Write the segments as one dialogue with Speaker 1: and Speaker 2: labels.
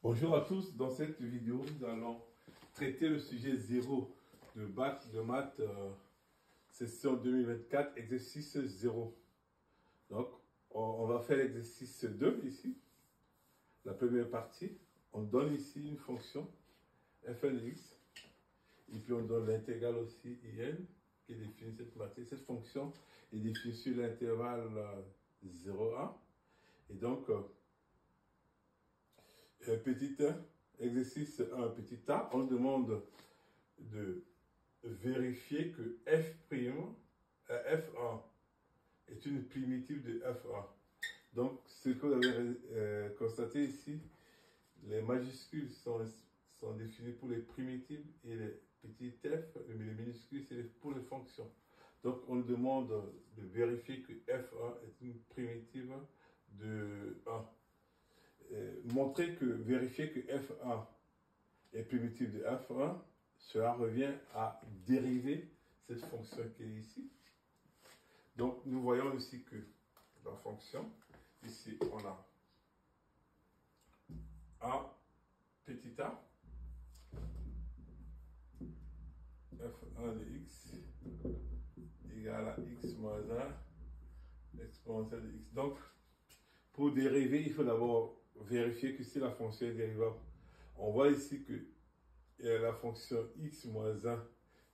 Speaker 1: Bonjour à tous, dans cette vidéo nous allons traiter le sujet 0 de bac de maths session 2024 exercice 0. Donc on va faire l'exercice 2 ici, la première partie. On donne ici une fonction f1 de x et puis on donne l'intégrale aussi in qui définit cette matrice. Cette fonction est définie sur l'intervalle 0,1 et donc petit 1, exercice 1, petit a, on demande de vérifier que f', f1 est une primitive de f1. Donc, ce que vous avez constaté ici, les majuscules sont définies pour les primitives et les petits f, les minuscules, c'est pour les fonctions. Donc, on demande de vérifier que f1 est une primitive de 1. Montrer que, vérifier que f1 est primitive de f1, cela revient à dériver cette fonction qui est ici. Donc, nous voyons ici que la fonction, ici, on a a petit a, f1 de x égale à x moins 1 exponentielle de x. Donc, pour dériver, il faut d'abord vérifier que si la fonction est dérivable. On voit ici que la fonction x moins 1,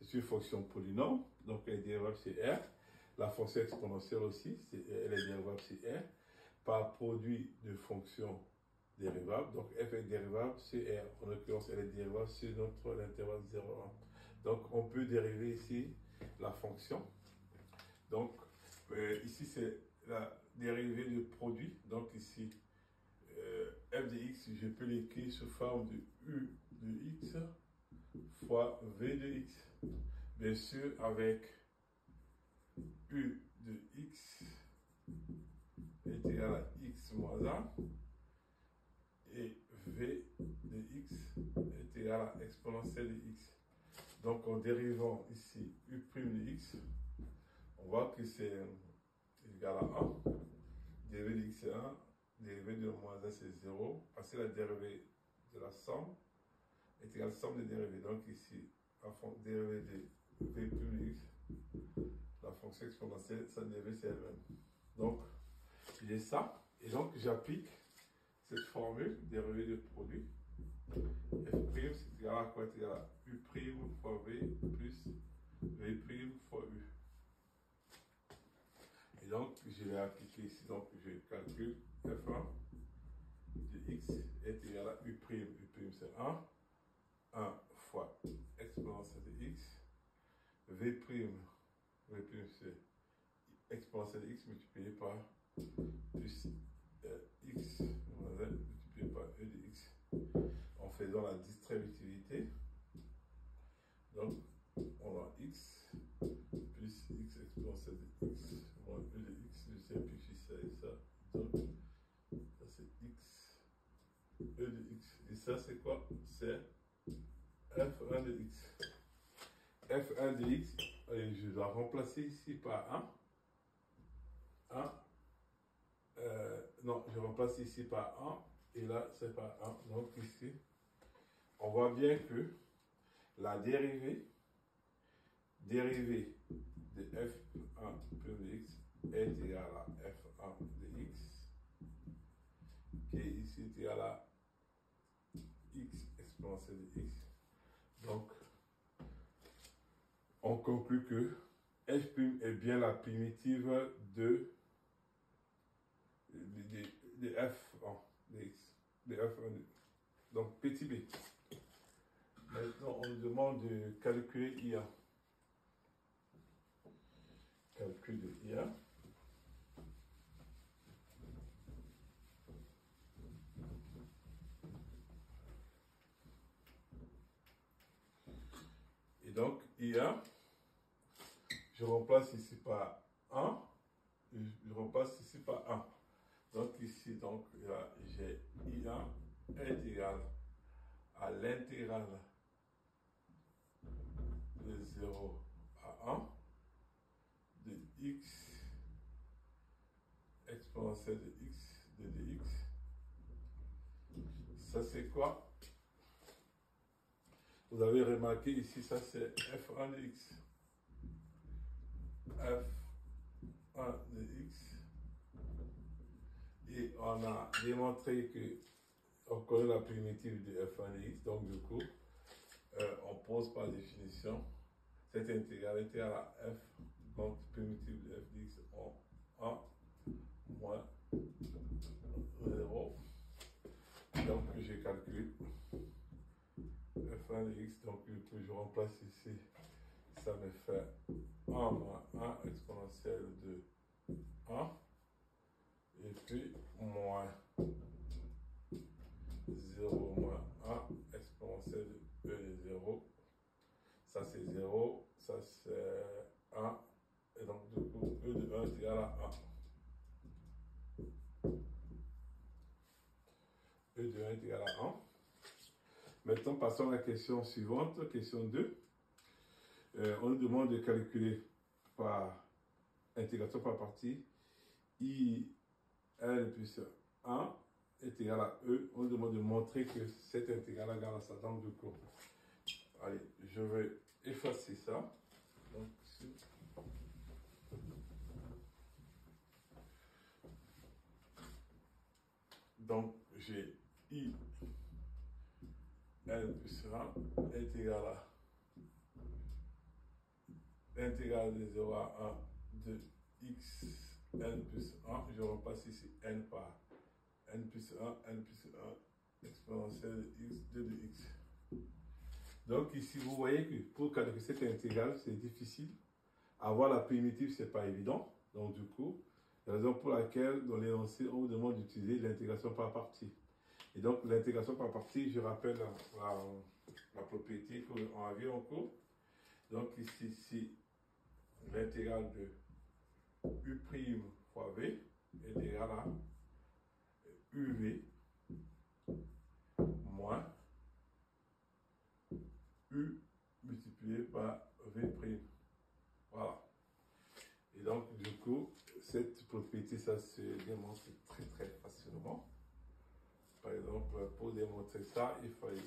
Speaker 1: c'est une fonction polynôme, donc elle est dérivable c'est R. La fonction exponentielle aussi, elle est dérivable c'est R, par produit de fonctions dérivables. Donc f est dérivable c'est R. En l'occurrence, elle est dérivable sur notre intervalle 0,1. Donc on peut dériver ici la fonction. Donc ici c'est la dérivée de produit. Donc ici, f de x, je peux l'écrire sous forme de u de x fois v de x. Bien sûr, avec u de x est égal à x moins 1 et v de x est égal à exponentielle de x. Donc, en dérivant ici u' de x, on voit que c'est égal à 1. Dérivé de x c'est 1, dérivé de moins 1 c'est 0, parce que la dérivée de la somme est égale à la somme des dérivés. Donc ici, la dérivée de v' de x, la fonction exponentielle, sa dérivée c'est elle-même. Donc, j'ai ça, et donc j'applique cette formule, dérivée de produit. F' c'est égal à quoi? C'est égal à u' fois v plus v' fois u. Et donc, je vais appliquer ici, donc je calcule f1 de x est égal à u'. U' c'est 1. 1 fois exponentielle de x. V', c'est exponentielle de x multiplié par plus x moins 1 multiplié par e de x. En faisant la distributivité, donc on a x plus x exponentielle de x moins e de x. Je simplifie ça et ça. Donc ça c'est x e de x. Et ça c'est quoi? C'est f1 de x. f1 de x, je dois remplacer ici par 1. 1. Non, je remplace ici par 1 et là c'est par 1. Donc ici, on voit bien que la dérivée de f1' de x est égale à f1 de x qui est ici égal à x exponentielle de x. Donc, on conclut que f' est bien la primitive de f1 de x, de f1 de, donc petit b. Maintenant, on nous demande de calculer IA. Calcul de IA. Et donc, IA, je remplace ici par 1, je remplace ici par 1. Donc ici, donc, j'ai IA est égal à l'intégrale de 0 à 1 de x exponentielle de x de dx. ça c'est quoi? Vous avez remarqué ici, ça c'est f1 de x. f1 de x. Et on a démontré que on connaît la primitive de f1 de x, donc du coup, on pose par définition cette intégralité à la f, donc primitive de f de x en 1 moins 0. Donc je calcule f1 de x, donc du coup je remplace ici, ça me fait 1 moins 1 exponentielle de 1, et puis moins 0 moins 1 exponentielle de e de 0. Ça c'est 0, ça c'est 1, et donc du coup e de 1 est égal à 1. E de 1 est égal à 1. Maintenant passons à la question suivante, question 2. On nous demande de calculer par intégration par partie i n plus 1 est égal à e. On nous demande de montrer que cette intégrale est égale à ça. Donc du coup, allez, je vais effacer ça. Donc, ici. Donc j'ai i n plus 1 est égal à l'intégrale de 0 à 1 de x n plus 1. Je remplace ici n par n plus 1 exponentielle de x, 2 de x. Donc ici, vous voyez que pour calculer cette intégrale, c'est difficile. Avoir la primitive, c'est pas évident. Donc du coup, la raison pour laquelle dans l'énoncé, on vous demande d'utiliser l'intégration par partie. Et donc l'intégration par partie, je rappelle la propriété qu'on a vue en cours. Donc ici, si l'intégrale de u' fois v est égale à uv moins u multiplié par v'. Voilà. Et donc, du coup, cette propriété, ça se démontre très très facilement. Par exemple, pour démontrer ça, il fallait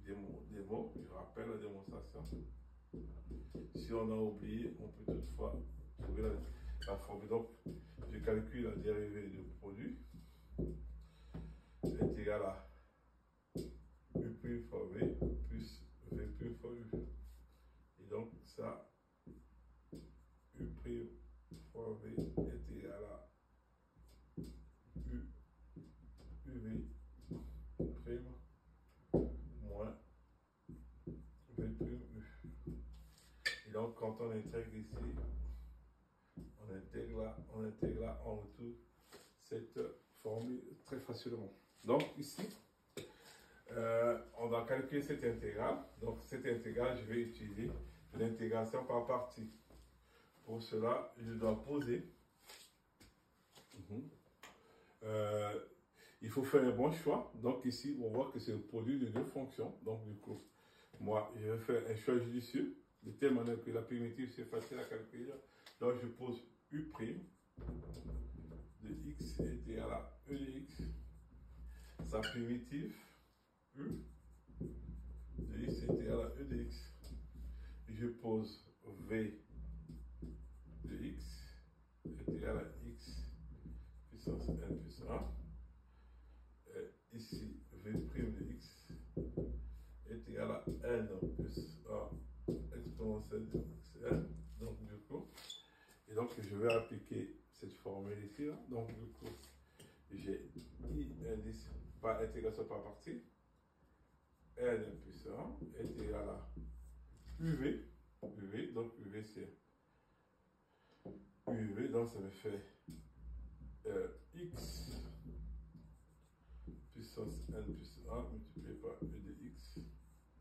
Speaker 1: des mots. Je rappelle la démonstration. Si on a oublié, on peut toutefois trouver la formule. Donc, je calcule la dérivée du produit est égal à u' fois v plus v' fois u. Et donc, ça, u' fois v est égal à uv' moins v'. Et donc, quand on intègre ici, on intègre là, on retrouve cette formule très facilement. Donc, ici, on va calculer cette intégrale. Donc, cette intégrale, je vais utiliser l'intégration par partie. Pour cela, je dois poser. Il faut faire un bon choix. Donc, ici, on voit que c'est le produit de deux fonctions. Donc, du coup, moi, je vais faire un choix judicieux, de telle manière que la primitive, c'est facile à calculer. Donc, je pose u' de x est égal à e de x. Sa primitive, u de x est égal à e de x. Je pose v de x est égal à x puissance n plus 1. Et ici, v' de x est égal à n plus 1 exponentielle de xn. Donc, du coup, et donc je vais appliquer cette formule ici. Là. Donc, du coup, j'ai i indice par intégration par partie. n plus 1 est égal à uv. Donc uv c'est uv, donc ça me fait x puissance n plus 1 multiplié par e de x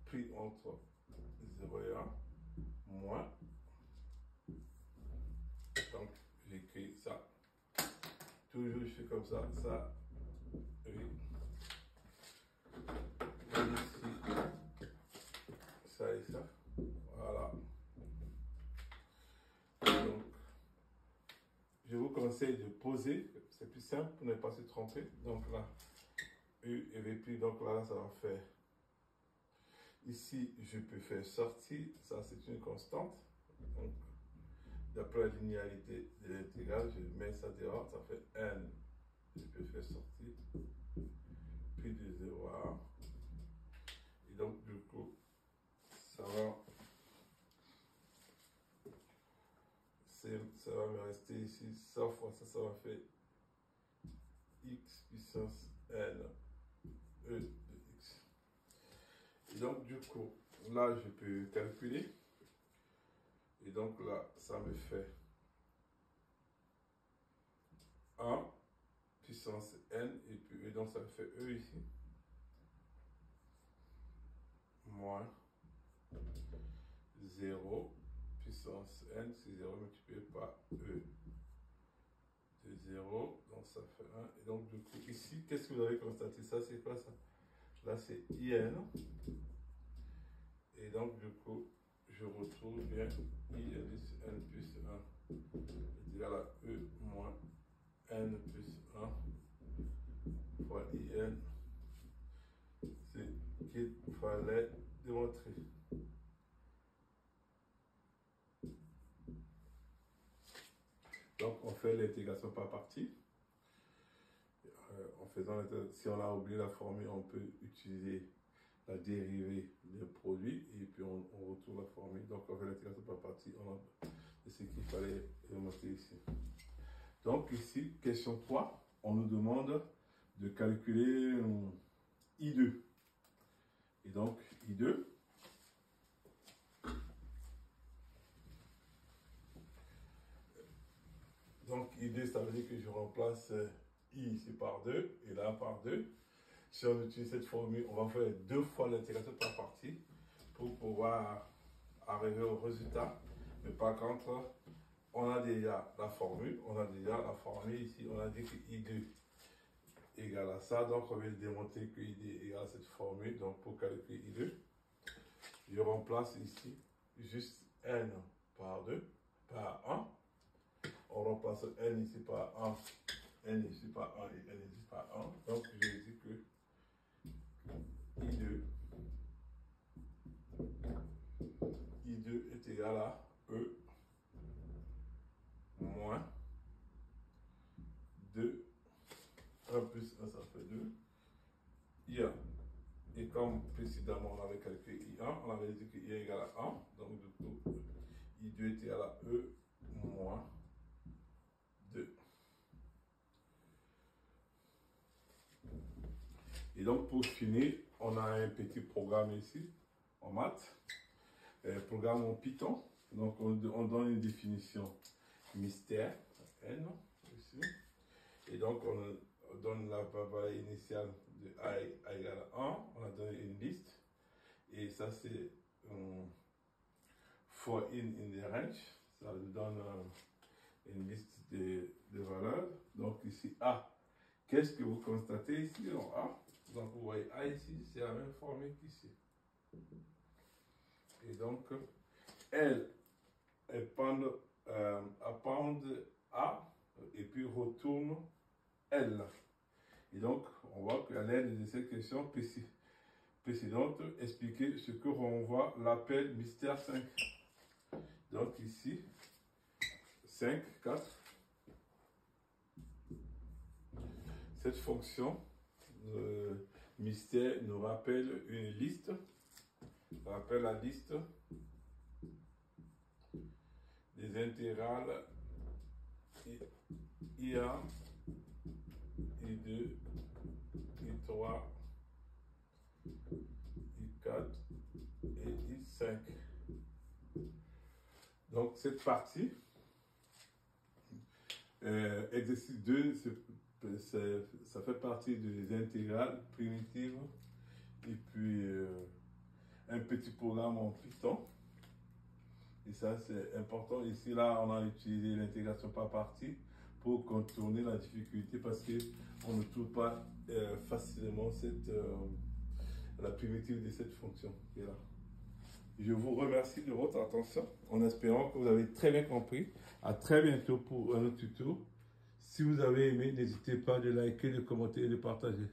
Speaker 1: pris entre 0 et 1 moins, donc j'écris ça, toujours je fais comme ça, oui, et ici, ça et ça, voilà. Donc, je vous conseille de poser, c'est plus simple pour ne pas se tromper. Donc là, U et V plus, donc là, ça va faire. Ici, je peux faire sortir, ça c'est une constante. Donc, d'après la linéarité de l'intégrale, je mets ça dehors, ça fait N. Je peux faire sortir plus de 0 à 1. Et donc, du coup, ça va me rester ici, ça fois ça, ça va faire x puissance n e de x. Et donc, du coup, là, je peux calculer. Et donc, là, ça me fait 1 puissance n, et donc ça me fait e ici. Moins 0 puissance n, c'est 0 multiplié par e de 0, donc ça fait 1. Et donc, du coup, ici, qu'est-ce que vous avez constaté? Ça, c'est quoi ça? Là, c'est IN. Et donc, du coup, je retrouve bien I indice n plus 1 est égal à E moins n plus 1 fois IN. C'est ce qu'il fallait démontrer. Donc, on fait l'intégration par partie. Si on a oublié la formule, on peut utiliser la dérivée des produits et puis on retrouve la formule. Donc, on fait l'intégration par partie. C'est ce qu'il fallait démontrer ici. Donc, ici, question 3, on nous demande de calculer I2. Et donc, I2. Donc, I2, ça veut dire que je remplace I ici par 2 et là par 2. Si on utilise cette formule, on va faire 2 fois l'intégration par partie pour pouvoir arriver au résultat. Mais par contre, on a déjà la formule. Ici. On a dit que I2 égale à ça. Donc, on va démontrer que I2 égale à cette formule. Donc, pour calculer I2, je remplace ici juste N par 2, par 1. On remplace N ici par 1, N ici par 1 et N ici par 1. Donc, je dis que I2 est égal à E moins 2. 1 plus 1, ça fait 2. I1. Et comme précédemment, on avait calculé I1, on avait dit que I1 est égal à 1. Donc, du coup, I2 est égal à E moins 2. Et donc, pour finir, on a un petit programme ici, en maths. Programme en Python. Donc, on donne une définition mystère, N, ici. Et donc, on donne la valeur initiale de I égale à 1. On a donné une liste. Et ça, c'est for in the range. Ça nous donne une liste de valeurs. Donc, ici, A. Qu'est-ce que vous constatez ici en A? Donc, vous voyez A ici, c'est la même formule qu'ici. Et donc, elle append A et puis retourne L. Et donc, on voit qu'à l'aide de cette question précédente, expliquer ce que renvoie l'appel mystère 5. Donc ici, 5, 4. Cette fonction mystère nous rappelle une liste. On rappelle la liste des intégrales I1, I2, I3, I4 et I5. Donc cette partie, exercice 2, ça fait partie des intégrales primitives et puis un petit programme en Python. Et ça, c'est important. Ici, là, on a utilisé l'intégration par partie pour contourner la difficulté parce qu'on ne trouve pas facilement la primitive de cette fonction qui est là. Je vous remercie de votre attention en espérant que vous avez très bien compris. À très bientôt pour un autre tuto. Si vous avez aimé, n'hésitez pas de liker, de commenter et de partager.